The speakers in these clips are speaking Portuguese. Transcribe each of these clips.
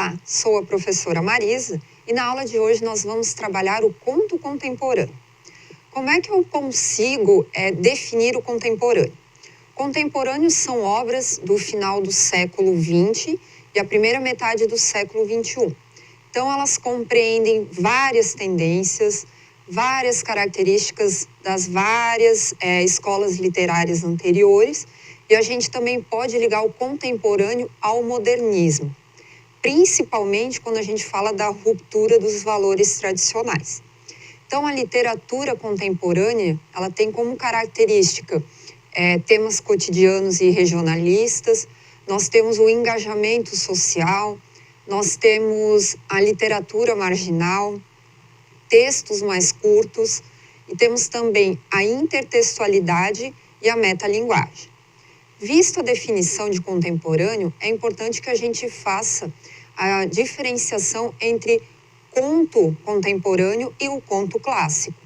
Olá, sou a professora Marisa e na aula de hoje nós vamos trabalhar o conto contemporâneo. Como é que eu consigo definir o contemporâneo? Contemporâneos são obras do final do século XX e a primeira metade do século XXI. Então elas compreendem várias tendências, várias características das várias escolas literárias anteriores, e a gente também pode ligar o contemporâneo ao modernismo, principalmente quando a gente fala da ruptura dos valores tradicionais. Então, a literatura contemporânea, ela tem como característica temas cotidianos e regionalistas, nós temos o engajamento social, nós temos a literatura marginal, textos mais curtos, e temos também a intertextualidade e a metalinguagem. Visto a definição de contemporâneo, é importante que a gente faça a diferenciação entre conto contemporâneo e o conto clássico.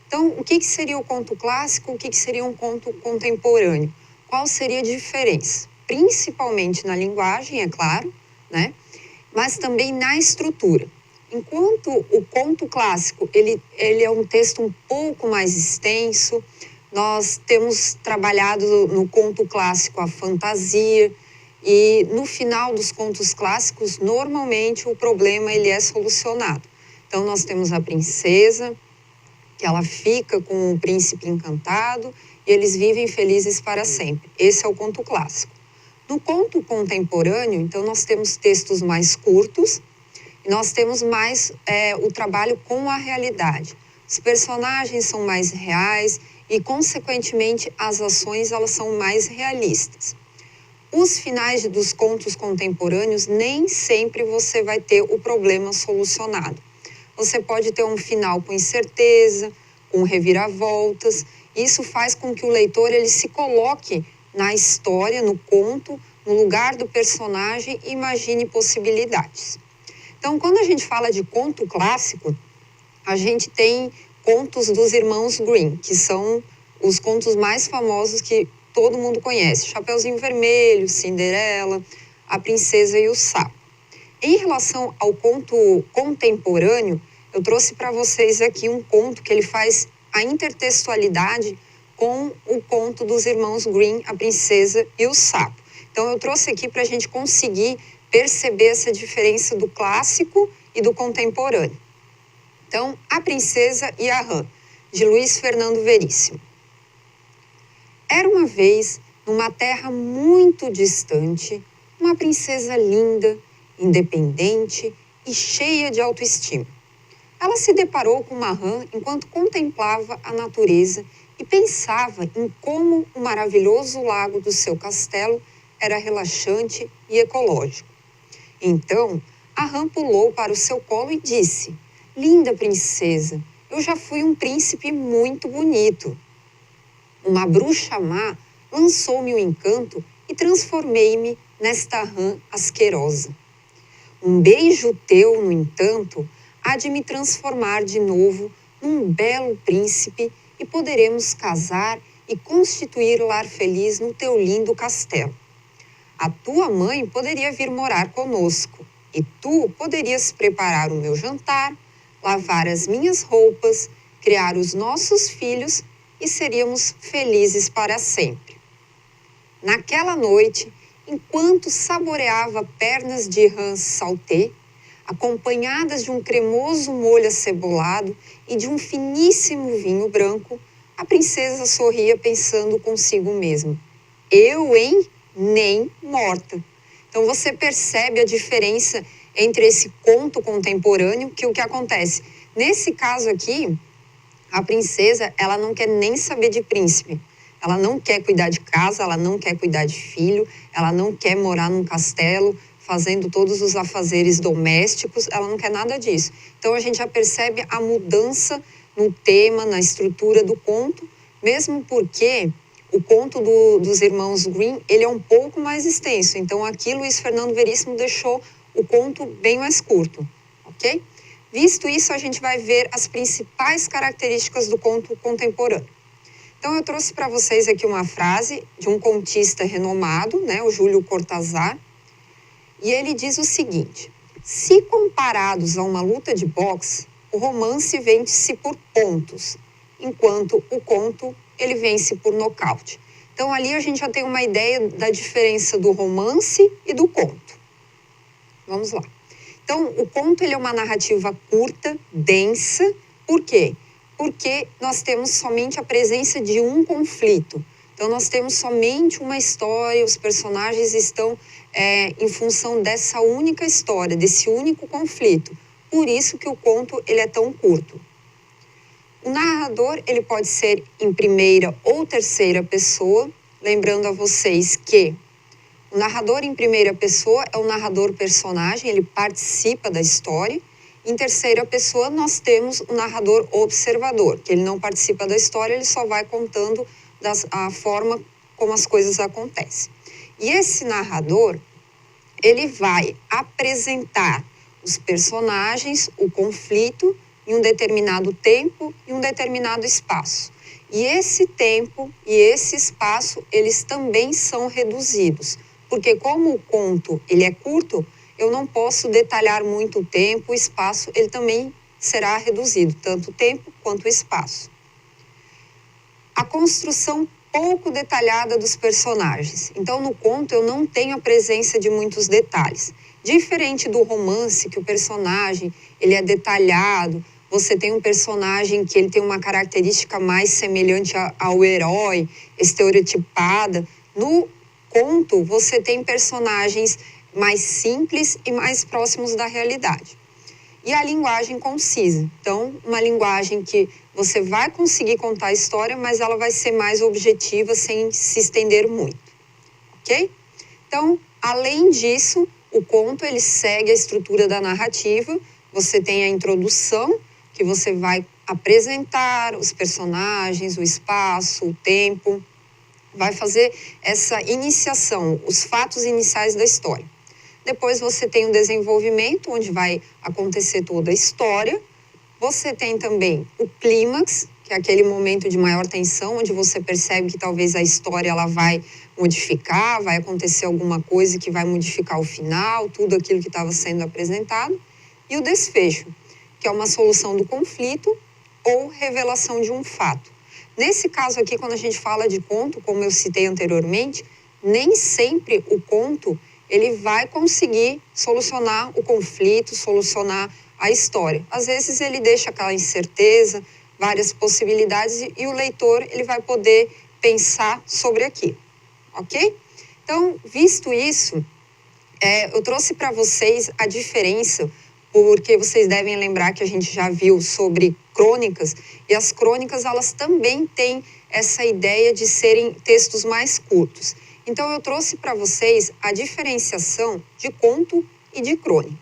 Então, o que seria o conto clássico, o que seria um conto contemporâneo? Qual seria a diferença? Principalmente na linguagem, é claro, né? Mas também na estrutura. Enquanto o conto clássico, ele é um texto um pouco mais extenso, nós temos trabalhado no conto clássico a fantasia, e no final dos contos clássicos, normalmente o problema ele é solucionado. Então nós temos a princesa, que ela fica com o príncipe encantado e eles vivem felizes para sempre. Esse é o conto clássico. No conto contemporâneo, então nós temos textos mais curtos, e nós temos mais o trabalho com a realidade. Os personagens são mais reais e, consequentemente, as ações elas são mais realistas. Os finais dos contos contemporâneos, nem sempre você vai ter o problema solucionado. Você pode ter um final com incerteza, com reviravoltas. Isso faz com que o leitor ele se coloque na história, no conto, no lugar do personagem e imagine possibilidades. Então, quando a gente fala de conto clássico, a gente tem contos dos irmãos Grimm, que são os contos mais famosos que todo mundo conhece. Chapeuzinho Vermelho, Cinderela, A Princesa e o Sapo. Em relação ao conto contemporâneo, eu trouxe para vocês aqui um conto que ele faz a intertextualidade com o conto dos irmãos Grimm, A Princesa e o Sapo. Então, eu trouxe aqui para a gente conseguir perceber essa diferença do clássico e do contemporâneo. Então, A Princesa e a Rã, de Luiz Fernando Veríssimo. Era uma vez, numa terra muito distante, uma princesa linda, independente e cheia de autoestima. Ela se deparou com uma rã enquanto contemplava a natureza e pensava em como o maravilhoso lago do seu castelo era relaxante e ecológico. Então, a rã pulou para o seu colo e disse: "Linda princesa, eu já fui um príncipe muito bonito. Uma bruxa má lançou-me o encanto e transformei-me nesta rã asquerosa. Um beijo teu, no entanto, há de me transformar de novo num belo príncipe e poderemos casar e constituir lar feliz no teu lindo castelo. A tua mãe poderia vir morar conosco e tu poderias preparar o meu jantar, lavar as minhas roupas, criar os nossos filhos e seríamos felizes para sempre." Naquela noite, enquanto saboreava pernas de rã saltê, acompanhadas de um cremoso molho acebolado e de um finíssimo vinho branco, a princesa sorria pensando consigo mesma: "Eu, hein? Nem morta." Então você percebe a diferença entre esse conto contemporâneo, que o que acontece? Nesse caso aqui, a princesa, ela não quer nem saber de príncipe. Ela não quer cuidar de casa, ela não quer cuidar de filho, ela não quer morar num castelo, fazendo todos os afazeres domésticos, ela não quer nada disso. Então a gente já percebe a mudança no tema, na estrutura do conto, mesmo porque o conto dos irmãos Grimm, ele é um pouco mais extenso. Então aqui Luiz Fernando Veríssimo deixou o conto bem mais curto, ok? Visto isso, a gente vai ver as principais características do conto contemporâneo. Então, eu trouxe para vocês aqui uma frase de um contista renomado, né, o Júlio Cortázar, e ele diz o seguinte: Se comparados a uma luta de boxe, o romance vence por pontos, enquanto o conto ele vence por nocaute. Então ali a gente já tem uma ideia da diferença do romance e do conto. Vamos lá. Então o conto ele é uma narrativa curta, densa. Por quê? Porque nós temos somente a presença de um conflito. Então nós temos somente uma história, os personagens estão em função dessa única história, desse único conflito. Por isso que o conto ele é tão curto. O narrador ele pode ser em primeira ou terceira pessoa, lembrando a vocês que o narrador em primeira pessoa é o narrador personagem, ele participa da história. Em terceira pessoa nós temos o narrador observador, que ele não participa da história, ele só vai contando a forma como as coisas acontecem. E esse narrador, ele vai apresentar os personagens, o conflito, em um determinado tempo e um determinado espaço. E esse tempo e esse espaço, eles também são reduzidos, porque como o conto ele é curto, eu não posso detalhar muito o tempo, o espaço, ele também será reduzido, tanto o tempo quanto o espaço. A construção pouco detalhada dos personagens. Então, no conto, eu não tenho a presença de muitos detalhes. Diferente do romance, que o personagem ele é detalhado, você tem um personagem que ele tem uma característica mais semelhante ao herói, estereotipada. No conto, você tem personagens mais simples e mais próximos da realidade. E a linguagem concisa. Então, uma linguagem que você vai conseguir contar a história, mas ela vai ser mais objetiva, sem se estender muito. Ok? Então, além disso, o conto ele segue a estrutura da narrativa. Você tem a introdução, que você vai apresentar os personagens, o espaço, o tempo. Vai fazer essa iniciação, os fatos iniciais da história. Depois você tem o desenvolvimento, onde vai acontecer toda a história. Você tem também o clímax, que é aquele momento de maior tensão, onde você percebe que talvez a história ela vai modificar, vai acontecer alguma coisa que vai modificar o final, tudo aquilo que estava sendo apresentado. E o desfecho, que é uma solução do conflito ou revelação de um fato. Nesse caso aqui, quando a gente fala de conto, como eu citei anteriormente, nem sempre o conto ele vai conseguir solucionar o conflito, solucionar a história. Às vezes ele deixa aquela incerteza, várias possibilidades e o leitor ele vai poder pensar sobre aquilo, ok? Então, visto isso, eu trouxe para vocês a diferença, porque vocês devem lembrar que a gente já viu sobre crônicas, e as crônicas elas também têm essa ideia de serem textos mais curtos. Então, eu trouxe para vocês a diferenciação de conto e de crônica.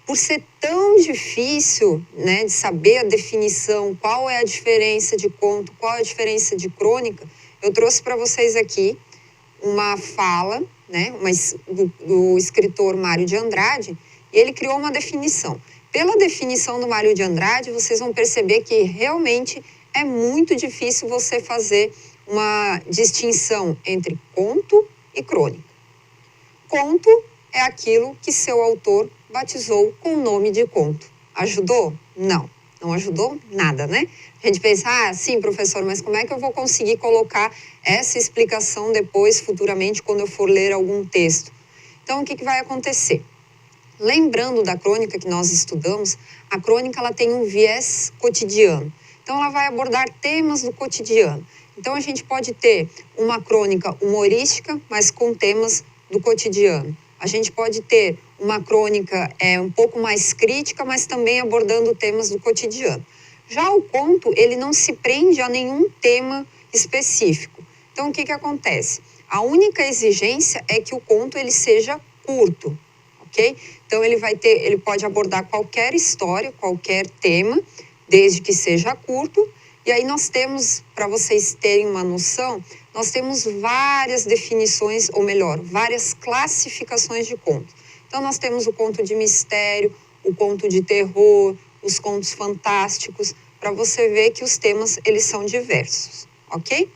Por ser tão difícil, né, de saber a definição, qual é a diferença de conto, qual é a diferença de crônica, eu trouxe para vocês aqui uma fala, né, do escritor Mário de Andrade, e ele criou uma definição. Pela definição do Mário de Andrade, vocês vão perceber que realmente é muito difícil você fazer uma distinção entre conto e crônica. Conto é aquilo que seu autor batizou com o nome de conto. Ajudou? Não, não ajudou nada, né? A gente pensa, sim, professor, mas como é que eu vou conseguir colocar essa explicação depois, futuramente, quando eu for ler algum texto? Então, o que vai acontecer? Lembrando da crônica que nós estudamos, a crônica ela tem um viés cotidiano. Então, ela vai abordar temas do cotidiano. Então, a gente pode ter uma crônica humorística, mas com temas do cotidiano. A gente pode ter uma crônica um pouco mais crítica, mas também abordando temas do cotidiano. Já o conto, ele não se prende a nenhum tema específico. Então, o que acontece? A única exigência é que o conto ele seja curto, ok? Então, ele pode abordar qualquer história, qualquer tema, desde que seja curto. E aí nós temos, para vocês terem uma noção, nós temos várias definições, ou melhor, várias classificações de conto. Então, nós temos o conto de mistério, o conto de terror, os contos fantásticos, para você ver que os temas, eles são diversos, ok?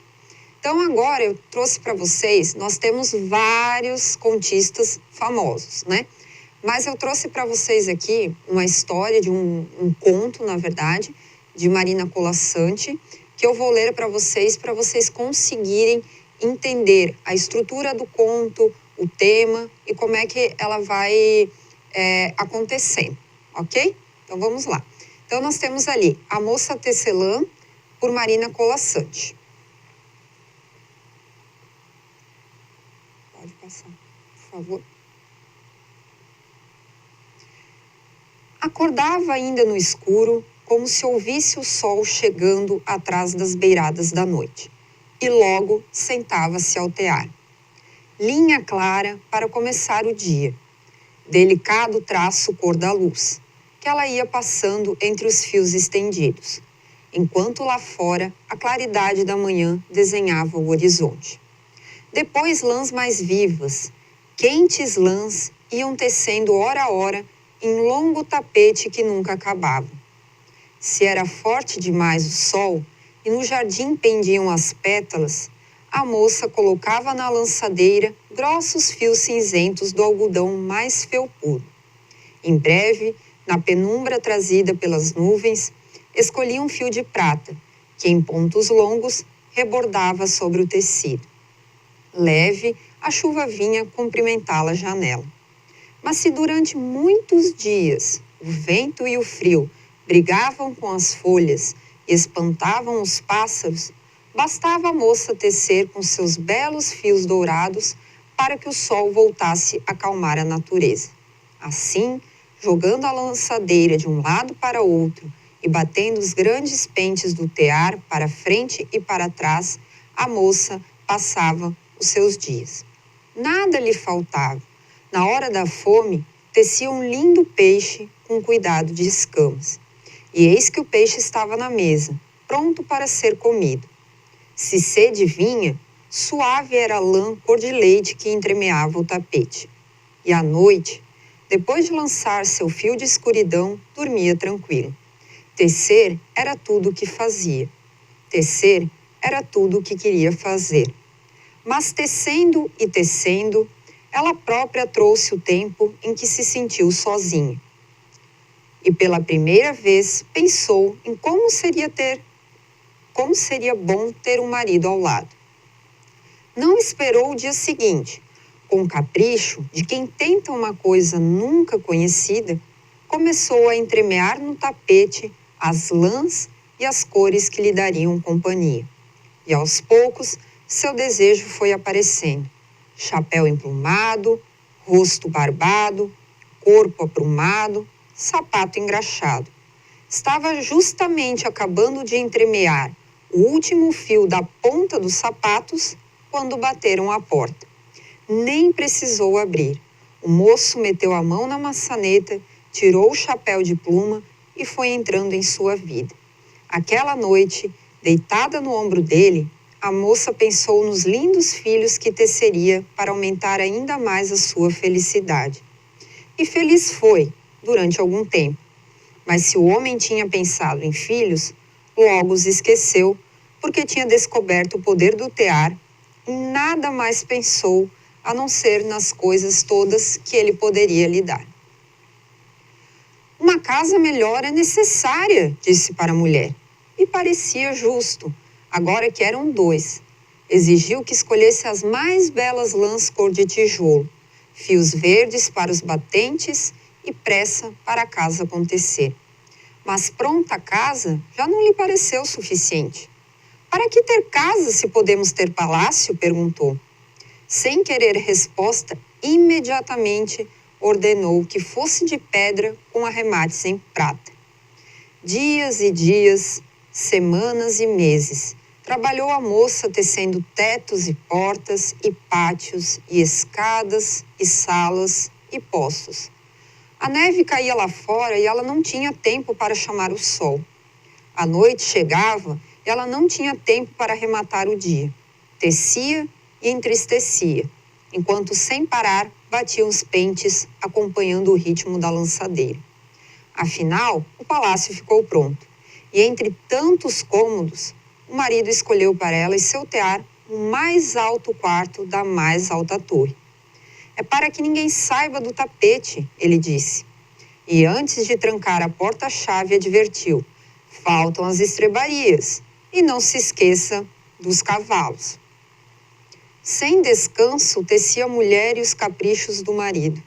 Então, agora eu trouxe para vocês, nós temos vários contistas famosos, né? Mas eu trouxe para vocês aqui uma história de um conto, na verdade, de Marina Colasanti, que eu vou ler para vocês conseguirem entender a estrutura do conto, o tema e como é que ela vai acontecendo, ok? Então vamos lá. Então nós temos ali A Moça Tecelã, por Marina Colasanti. Pode passar, por favor. Acordava ainda no escuro, como se ouvisse o sol chegando atrás das beiradas da noite, e logo sentava-se ao tear. Linha clara para começar o dia, delicado traço cor da luz, que ela ia passando entre os fios estendidos, enquanto lá fora a claridade da manhã desenhava o horizonte. Depois lãs mais vivas, quentes lãs iam tecendo hora a hora em longo tapete que nunca acabava. Se era forte demais o sol e no jardim pendiam as pétalas, a moça colocava na lançadeira grossos fios cinzentos do algodão mais felpudo. Em breve, na penumbra trazida pelas nuvens, escolhia um fio de prata, que em pontos longos rebordava sobre o tecido. Leve, a chuva vinha cumprimentá-la à janela. Mas se durante muitos dias o vento e o frio brigavam com as folhas e espantavam os pássaros, bastava a moça tecer com seus belos fios dourados para que o sol voltasse a acalmar a natureza. Assim, jogando a lançadeira de um lado para outro e batendo os grandes pentes do tear para frente e para trás, a moça passava os seus dias. Nada lhe faltava. Na hora da fome, tecia um lindo peixe com cuidado de escamas. E eis que o peixe estava na mesa, pronto para ser comido. Se sede vinha, suave era a lã cor de leite que entremeava o tapete. E à noite, depois de lançar seu fio de escuridão, dormia tranquilo. Tecer era tudo o que fazia. Tecer era tudo o que queria fazer. Mas tecendo e tecendo, ela própria trouxe o tempo em que se sentiu sozinha. E pela primeira vez pensou em como seria bom ter um marido ao lado. Não esperou o dia seguinte. Com o capricho de quem tenta uma coisa nunca conhecida, começou a entremear no tapete as lãs e as cores que lhe dariam companhia. E aos poucos, seu desejo foi aparecendo. Chapéu emplumado, rosto barbado, corpo aprumado, sapato engraxado. Estava justamente acabando de entremear o último fio da ponta dos sapatos quando bateram à porta. Nem precisou abrir. O moço meteu a mão na maçaneta, tirou o chapéu de pluma e foi entrando em sua vida. Aquela noite, deitada no ombro dele, a moça pensou nos lindos filhos que teceria para aumentar ainda mais a sua felicidade. E feliz foi, durante algum tempo. Mas se o homem tinha pensado em filhos, logo os esqueceu, porque tinha descoberto o poder do tear e nada mais pensou a não ser nas coisas todas que ele poderia lhe dar. Uma casa melhor é necessária, disse para a mulher. E parecia justo, agora que eram 2. Exigiu que escolhesse as mais belas lãs cor de tijolo, fios verdes para os batentes e pressa para a casa acontecer. Mas pronta a casa já não lhe pareceu suficiente. Para que ter casa se podemos ter palácio? Perguntou. Sem querer resposta, imediatamente ordenou que fosse de pedra com arremates em prata. Dias e dias, semanas e meses, trabalhou a moça tecendo tetos e portas e pátios e escadas e salas e poços. A neve caía lá fora e ela não tinha tempo para chamar o sol. A noite chegava e ela não tinha tempo para arrematar o dia. Tecia e entristecia, enquanto sem parar batia os pentes acompanhando o ritmo da lançadeira. Afinal, o palácio ficou pronto. E entre tantos cômodos, o marido escolheu para ela e seu tear o mais alto quarto da mais alta torre. É para que ninguém saiba do tapete, ele disse. E antes de trancar a porta-chave, advertiu: faltam as estrebarias. E não se esqueça dos cavalos. Sem descanso, tecia a mulher e os caprichos do marido,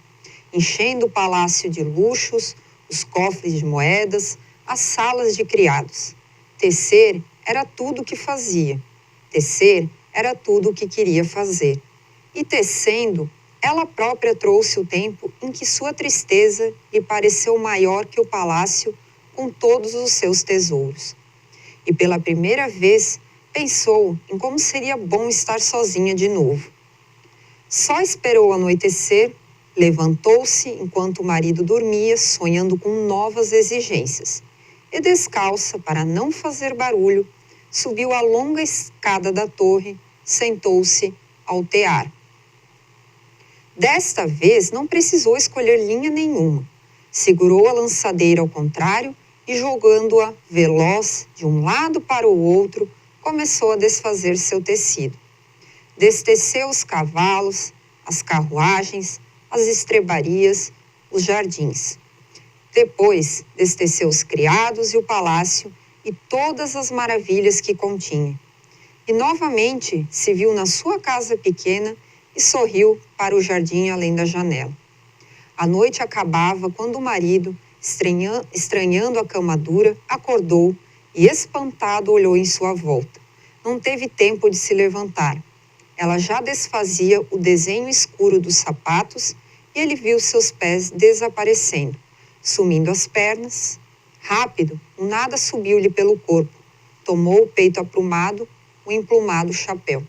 enchendo o palácio de luxos, os cofres de moedas, as salas de criados. Tecer era tudo o que fazia. Tecer era tudo o que queria fazer. E tecendo, ela própria trouxe o tempo em que sua tristeza lhe pareceu maior que o palácio com todos os seus tesouros. E pela primeira vez pensou em como seria bom estar sozinha de novo. Só esperou anoitecer, levantou-se enquanto o marido dormia, sonhando com novas exigências. E descalça, para não fazer barulho, subiu a longa escada da torre, sentou-se ao tear. Desta vez não precisou escolher linha nenhuma. Segurou a lançadeira ao contrário e, jogando-a veloz de um lado para o outro, começou a desfazer seu tecido. Desteceu os cavalos, as carruagens, as estrebarias, os jardins. Depois, desteceu os criados e o palácio e todas as maravilhas que continha. E novamente se viu na sua casa pequena e sorriu para o jardim além da janela. A noite acabava quando o marido, estranhando a cama dura, acordou e, espantado, olhou em sua volta. Não teve tempo de se levantar. Ela já desfazia o desenho escuro dos sapatos e ele viu seus pés desaparecendo, sumindo as pernas. Rápido, um nada subiu-lhe pelo corpo. Tomou o peito aprumado, o emplumado chapéu.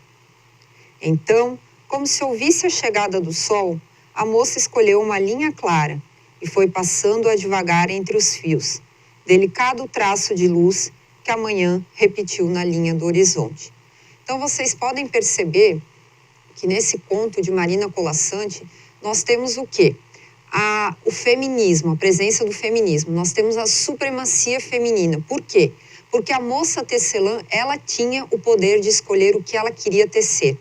Então, como se ouvisse a chegada do sol, a moça escolheu uma linha clara e foi passando-a devagar entre os fios, delicado traço de luz que a manhã repetiu na linha do horizonte. Então, vocês podem perceber que nesse conto de Marina Colasanti, nós temos o quê? O feminismo, a presença do feminismo. Nós temos a supremacia feminina. Por quê? Porque a moça tecelã, ela tinha o poder de escolher o que ela queria tecer.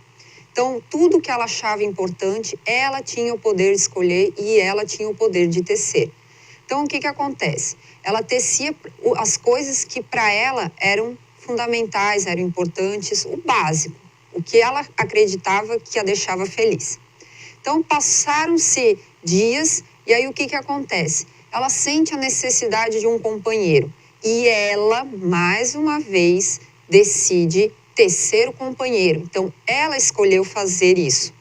Então, tudo que ela achava importante, ela tinha o poder de escolher e ela tinha o poder de tecer. Então, o que acontece? Ela tecia as coisas que para ela eram fundamentais, eram importantes, o básico, o que ela acreditava que a deixava feliz. Então, passaram-se dias e aí o que acontece? Ela sente a necessidade de um companheiro e ela, mais uma vez, decide tecer o companheiro. Então, ela escolheu fazer isso.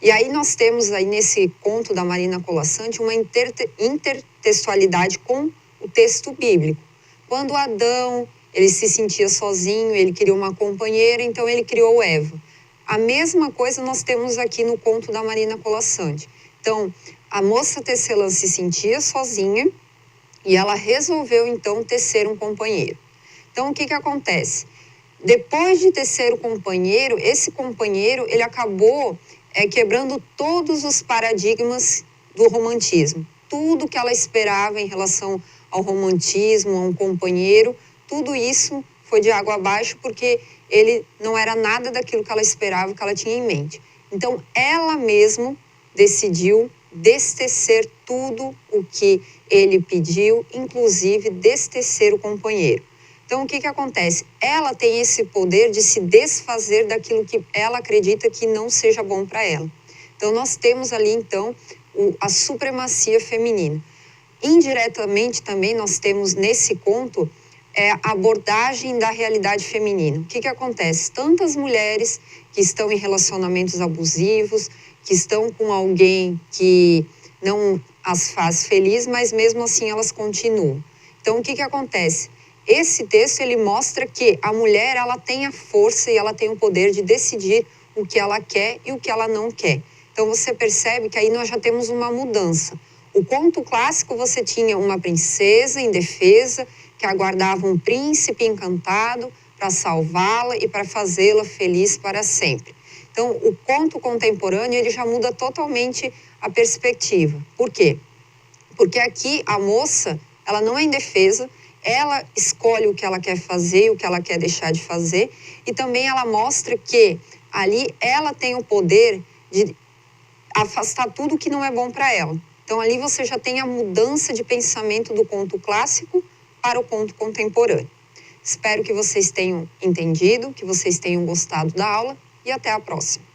E aí nós temos aí nesse conto da Marina Colasanti uma intertextualidade com o texto bíblico. Quando Adão, ele se sentia sozinho, ele queria uma companheira, então ele criou Eva. A mesma coisa nós temos aqui no conto da Marina Colasanti. Então, a moça tecelã se sentia sozinha e ela resolveu então tecer um companheiro. Então, o que acontece? Depois de tecer o companheiro, esse companheiro ele acabou quebrando todos os paradigmas do romantismo. Tudo que ela esperava em relação ao romantismo, a um companheiro, tudo isso foi de água abaixo porque ele não era nada daquilo que ela esperava, que ela tinha em mente. Então, ela mesma decidiu destecer tudo o que ele pediu, inclusive destecer o companheiro. Então, o que acontece? Ela tem esse poder de se desfazer daquilo que ela acredita que não seja bom para ela. Então, nós temos ali, então, a supremacia feminina. Indiretamente, também, nós temos nesse conto a abordagem da realidade feminina. O que acontece? Tantas mulheres que estão em relacionamentos abusivos, que estão com alguém que não as faz feliz, mas mesmo assim elas continuam. Então, o que acontece? Esse texto, ele mostra que a mulher, ela tem a força e ela tem o poder de decidir o que ela quer e o que ela não quer. Então, você percebe que aí nós já temos uma mudança. O conto clássico, você tinha uma princesa indefesa que aguardava um príncipe encantado para salvá-la e para fazê-la feliz para sempre. Então, o conto contemporâneo, ele já muda totalmente a perspectiva. Por quê? Porque aqui a moça, ela não é indefesa, ela escolhe o que ela quer fazer e o que ela quer deixar de fazer, e também ela mostra que ali ela tem o poder de afastar tudo que não é bom para ela. Então, ali você já tem a mudança de pensamento do conto clássico para o conto contemporâneo. Espero que vocês tenham entendido, que vocês tenham gostado da aula e até a próxima.